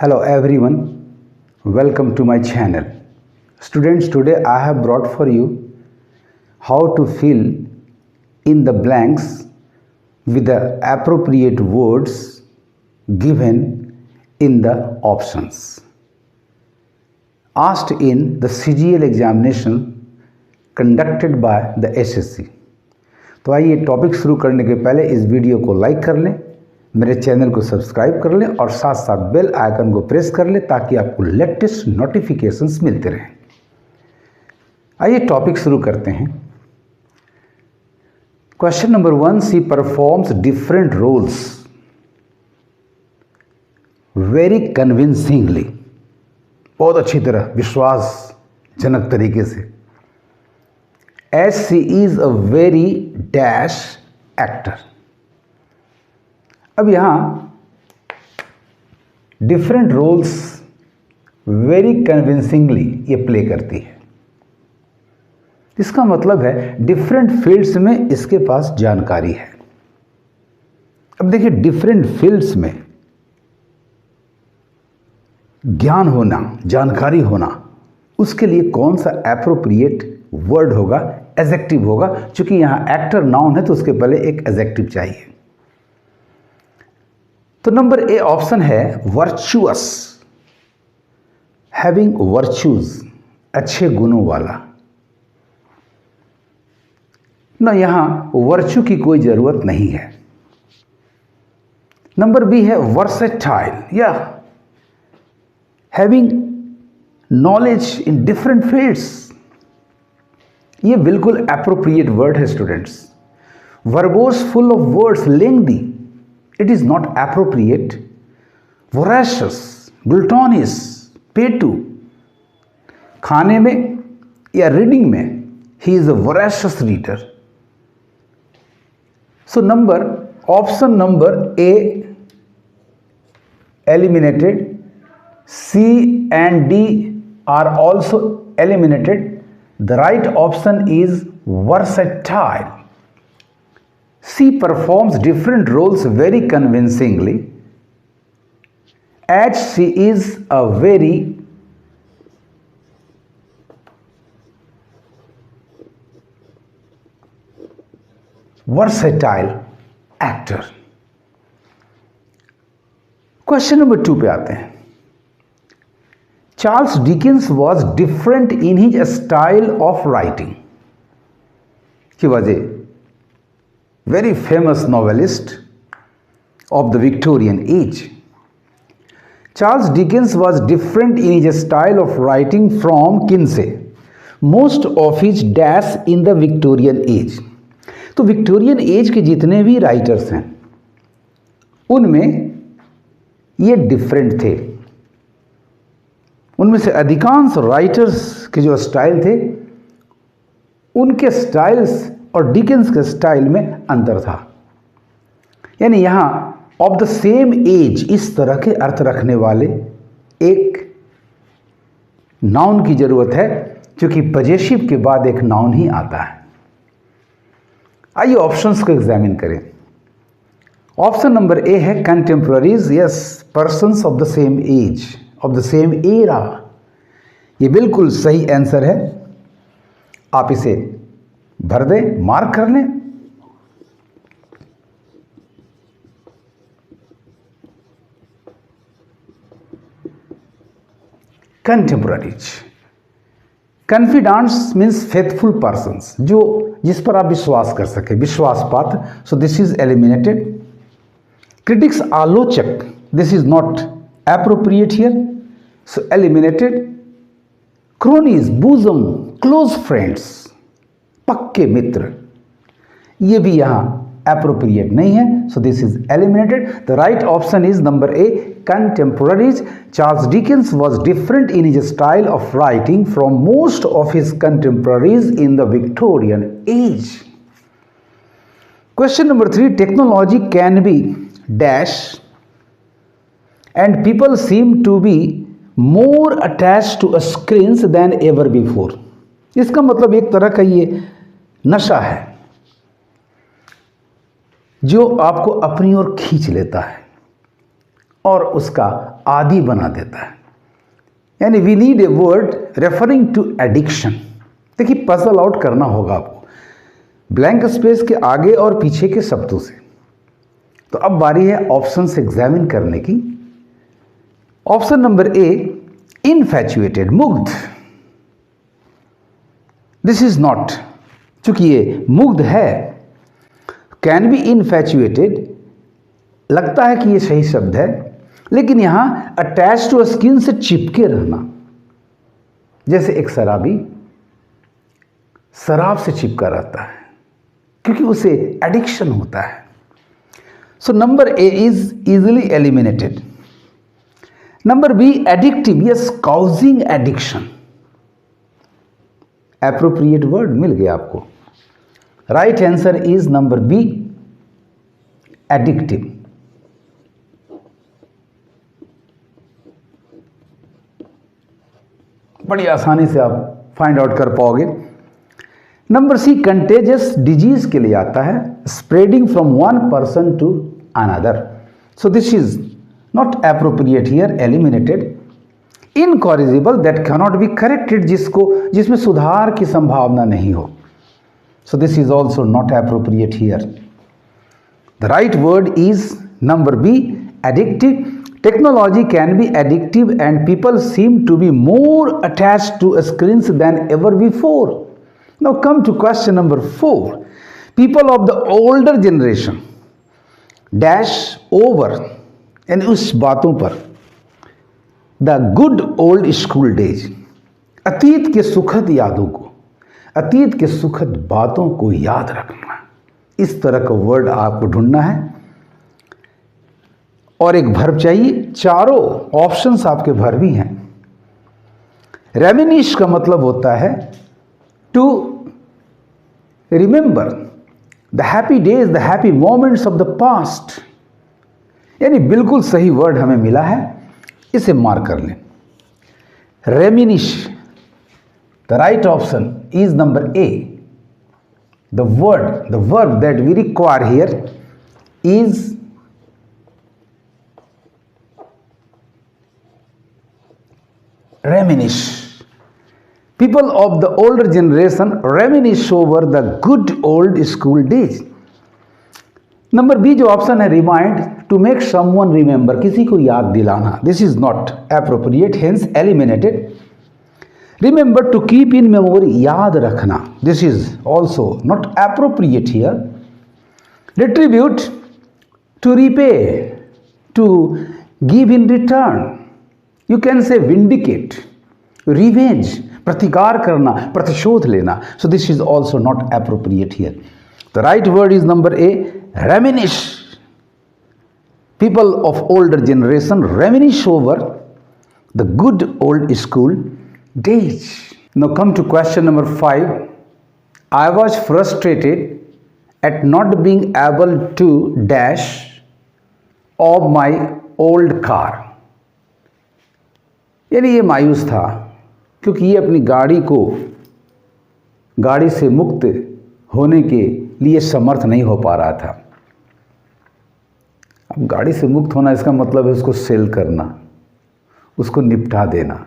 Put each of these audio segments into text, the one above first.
Hello everyone, welcome to my channel. Students, today I have brought for you how to fill in the blanks with the appropriate words given in the options. Asked in the CGL examination conducted by the SSC. तो आइए topic शुरू करने के पहले इस video को like कर लें, मेरे चैनल को सब्सक्राइब कर लें और साथ साथ बेल आइकन को प्रेस कर लें ताकि आपको लेटेस्ट नोटिफिकेशंस मिलते रहें। आइए टॉपिक शुरू करते हैं। Question number 1, she performs different roles very convincingly, बहुत अच्छी तरह विश्वासजनक तरीके से, as she is a very dash actor. अब यहां डिफरेंट रोल्स वेरी कन्विंसिंगली ये प्ले करती है। इसका मतलब है डिफरेंट फील्ड्स में इसके पास जानकारी है। अब देखिए, डिफरेंट फील्ड्स में ज्ञान होना, जानकारी होना, उसके लिए कौन सा एप्रोप्रिएट वर्ड होगा, एडजेक्टिव होगा। क्योंकि यहां एक्टर नाउन है तो उसके पहले एक एडजेक्टिव चाहिए। तो नंबर ए ऑप्शन है वर्चुअस, हैविंग वर्च्यूज, अच्छे गुणों वाला। ना, यहां वर्च्यू की कोई जरूरत नहीं है। नंबर बी है वर्सेटाइल या having knowledge in different fields. ये बिल्कुल एप्रोप्रिएट वर्ड है students. Verbose, full of words, lengthy, it is not appropriate. Voracious, gluttonous, पेटू, खाने में या रीडिंग में, he is a voracious reader. So option number A eliminated, C and D are also eliminated. The right option is versatile. She performs different roles very convincingly, as she is a very versatile actor. Question number 2 पे आते हैं। Charles Dickens was different in his style of writing. He was a very famous novelist of the Victorian age. Charles Dickens was different in his style of writing from Kinsey, most of his dash in the Victorian age. तो Victorian age के जितने भी writers हैं उनमें ये different थे। उनमें से अधिकांश राइटर्स के जो स्टाइल थे, उनके स्टाइल्स और डिकेंस के स्टाइल में अंतर था। यानी यहां ऑफ द सेम एज इस तरह के अर्थ रखने वाले एक नाउन की जरूरत है, क्योंकि पजेसिव के बाद एक नाउन ही आता है। आइए ऑप्शंस को एग्जामिन करें। ऑप्शन नंबर ए है contemporaries, yes, persons of the same age, of the same era. ये बिल्कुल सही आंसर है। आप इसे भर दें, मार्क कर लें। Contemporaries, confidants means faithful persons, जो जिस पर आप विश्वास कर सके, विश्वास पात्र। So this is eliminated. Critics, आलोचक, this is not appropriate here, so eliminated. Cronies, bosom, close friends, पक्के मित्र, ये भी यहां एप्रोप्रिएट नहीं है, so this is eliminated. The right option is number A, contemporaries. Charles Dickens was different in his style of writing from most of his contemporaries in the Victorian age. Question number 3, technology can be dash and people seem to be more attached to screens than ever before. इसका मतलब एक तरह का ये नशा है जो आपको अपनी ओर खींच लेता है और उसका आदि बना देता है। यानी we need a word referring to addiction. देखिए, पजल आउट करना होगा आपको ब्लैंक स्पेस के आगे और पीछे के शब्दों से। तो अब बारी है ऑप्शंस एग्जामिन करने की। ऑप्शन नंबर ए, इनफैचुएटेड, मुग्ध। दिस इज नॉट, चूंकि ये मुग्ध है, कैन बी इनफैचुएटेड, लगता है कि ये सही शब्द है, लेकिन यहां अटैच टू स्किन से चिपके रहना, जैसे एक शराबी शराब से चिपका रहता है क्योंकि उसे एडिक्शन होता है। So number A is easily eliminated. Number B, addictive, yes, causing addiction. Appropriate word मिल गया आपको। Right answer is number B, addictive. बड़ी आसानी से आप फाइंड आउट कर पाओगे। नंबर सी, कंटेजियस डिजीज के लिए आता है, spreading from one person to another. So this is not appropriate here, eliminated. Incorrigible, that cannot be corrected, जिसमें सुधार की संभावना नहीं हो। So this is also not appropriate here. The right word is number B, addictive. Technology can be addictive and people seem to be more attached to screens than ever before. Now come to question number 4. People of the older generation dash over and उस बातों पर the good old school days, अतीत के सुखद यादों को, अतीत के सुखद बातों को याद रखना, इस तरह का वर्ड आपको ढूंढना है। और एक वर्ब चाहिए। चारों ऑप्शंस आपके वर्ब ही हैं। रेमिनिश का मतलब होता है to remember the happy days, the happy moments of the past. यानी बिल्कुल सही वर्ड हमें मिला है, इसे मार्क कर लें। Reminisce, the right option is number A. The verb that we require here is reminisce. People of the older generation reminisce over the good old school days. Number B जो option है, remind, to make someone remember, किसी को याद दिलाना। This is not appropriate, hence eliminated. Remember, to keep in memory, याद रखना, this is also not appropriate here. Retribute, to repay, to give in return. You can say vindicate, revenge, प्रतिकार करना, प्रतिशोध लेना. So this is also not appropriate here. The right word is number A, reminisce. People of older generation reminisce over the good old school days. Now come to question number 5. I was frustrated at not being able to dash of my old car. यानी ये मायूस था क्योंकि ये अपनी गाड़ी से मुक्त होने के लिए समर्थ नहीं हो पा रहा था। अब गाड़ी से मुक्त होना, इसका मतलब है उसको सेल करना, उसको निपटा देना।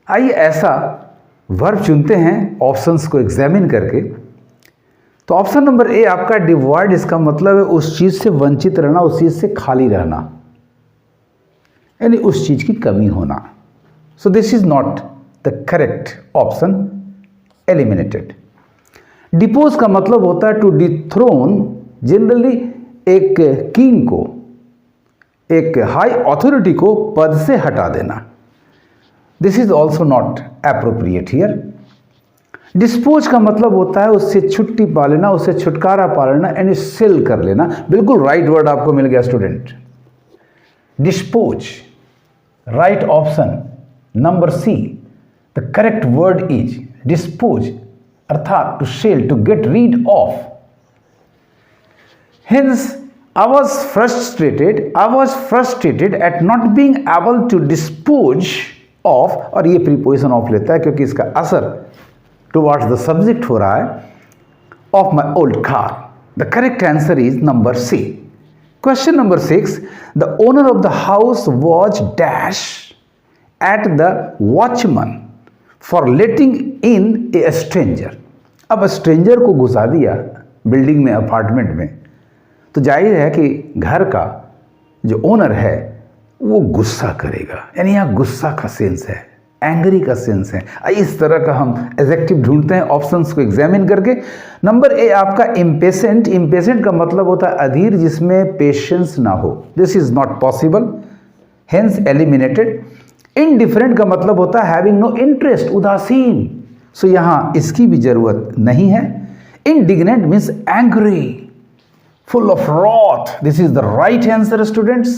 आइए ऐसा वर्ब चुनते हैं ऑप्शंस को एग्जामिन करके। तो ऑप्शन नंबर ए आपका डिवॉइड, इसका मतलब है उस चीज़ से वंचित रहना, उस चीज़ से खाली रहना, यानी उस चीज़ की कमी होना। So this is not the correct option, eliminated. Depose का मतलब होता है to dethrone, जनरली एक किंग को, एक हाई अथॉरिटी को पद से हटा देना। This is also not appropriate here. Dispose का मतलब होता है उससे छुट्टी पा लेना, उससे छुटकारा पा लेना, यानी सेल कर लेना। बिल्कुल राइट वर्ड आपको मिल गया student, dispose. Right option number C, the correct word is dispose, अर्थात to sell, to get rid of. Hence I was frustrated at not being able to dispose of, और ये preposition of लेता है क्योंकि इसका असर टुवर्ड्स द सब्जेक्ट हो रहा है, of my old car. The correct answer is number C, Question number 6. The owner of the house was dash at the watchman for letting in a stranger. अब stranger को घुसा दिया building में, apartment में, तो जाहिर है कि घर का जो ओनर है वो गुस्सा करेगा, यानी यहाँ गुस्सा का सेंस है, एंग्री का सेंस है। इस तरह का हम एडजेक्टिव ढूंढते हैं ऑप्शंस को एग्जामिन करके। नंबर ए आपका इम्पेशेंट। इम्पेशेंट का मतलब होता है अधीर, जिसमें पेशेंस ना हो। This is not possible, hence eliminated. Indifferent का मतलब होता है हैविंग नो इंटरेस्ट, उदासीन, सो यहाँ इसकी भी जरूरत नहीं है। Indignant means angry, full of wrath. This is the right answer, students.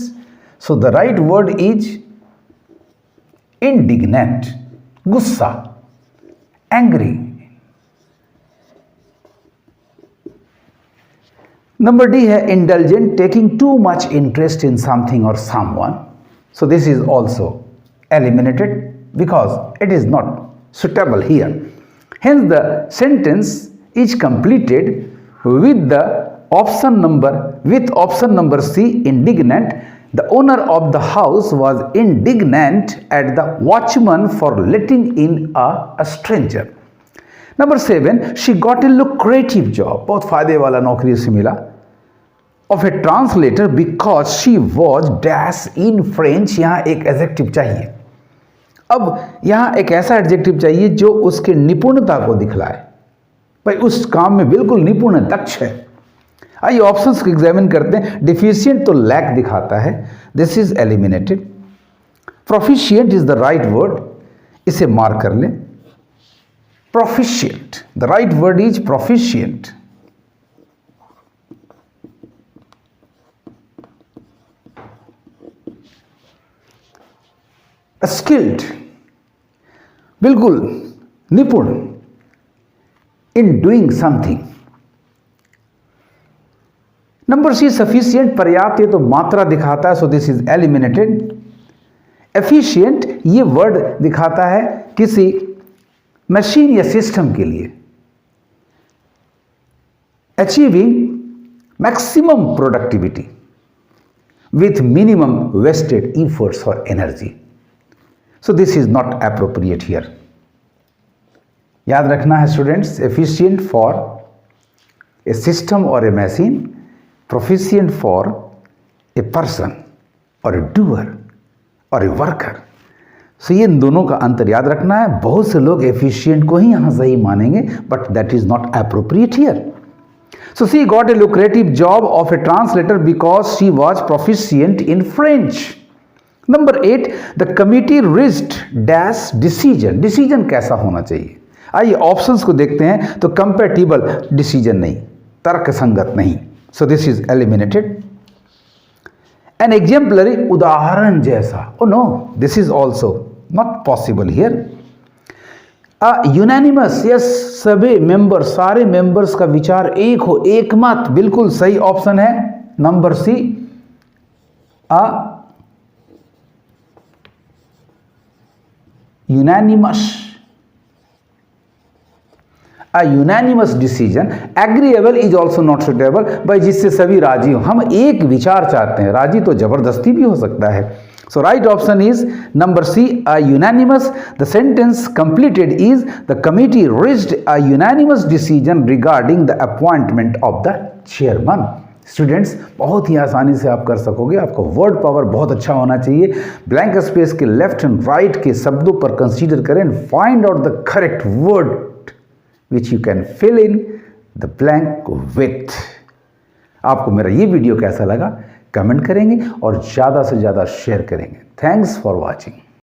So the right word is indignant, gussa, angry. Number D है indulgent, taking too much interest in something or someone. So this is also eliminated because it is not suitable here. Hence the sentence is completed with option number C, indignant. The owner of the house was indignant at the watchman for letting in a stranger. Number 7, she got a lucrative job, बहुत फायदे वाला नौकरी उसे मिला, of a translator because she was dash in French. यहाँ एक adjective चाहिए। अब यहाँ एक ऐसा एडजेक्टिव चाहिए जो उसके निपुणता को दिखलाए, भाई उस काम में बिल्कुल निपुण है, दक्ष है। आइए ऑप्शंस को एग्जामिन करते हैं। डिफिशिएंट तो लैक दिखाता है, this is eliminated. Proficient is the right word, इसे मार्क कर लें। Proficient, the right word is proficient. Skilled, बिल्कुल निपुण, in doing something. Number C sufficient, पर्याप्त, ये तो मात्रा दिखाता है, so this is eliminated. Efficient, ये वर्ड दिखाता है किसी मशीन या सिस्टम के लिए। Achieving maximum productivity with minimum wasted efforts और energy, so this is not appropriate here. याद रखना है students, efficient for a system और ए machine, proficient for a person or a doer or a worker. So ये इन दोनों का अंतर याद रखना है। बहुत से लोग efficient को ही यहाँ सही मानेंगे, but that is not appropriate here. So she got a lucrative job of a translator because she was proficient in French. Number 8, the committee reached dash decision. Decision कैसा होना चाहिए? आइए ऑप्शंस को देखते हैं। तो कंपैटिबल डिसीजन नहीं, तर्क संगत नहीं, so this is eliminated. An exemplary, उदाहरण जैसा, oh no, this is also not possible here. Unanimous, yes, सभी मेंबर, सारे मेंबर्स का विचार एक हो, एकमत, बिल्कुल सही ऑप्शन है number C. Unanimous, A unanimous decision. Agreeable is also not suitable, भाई जिससे सभी राजी हो। हम एक विचार चाहते हैं, राजी तो जबरदस्ती भी हो सकता है। So right option is number C, a unanimous. The sentence completed is the committee reached a unanimous decision regarding the appointment of the chairman. Students बहुत ही आसानी से आप कर सकोगे, आपका वर्ड पावर बहुत अच्छा होना चाहिए। ब्लैंक स्पेस के लेफ्ट एंड राइट के शब्दों पर कंसीडर करें, find out the correct word which you can fill in the blank with. आपको मेरा ये वीडियो कैसा लगा कमेंट करेंगे और ज़्यादा से ज़्यादा शेयर करेंगे। Thanks for watching.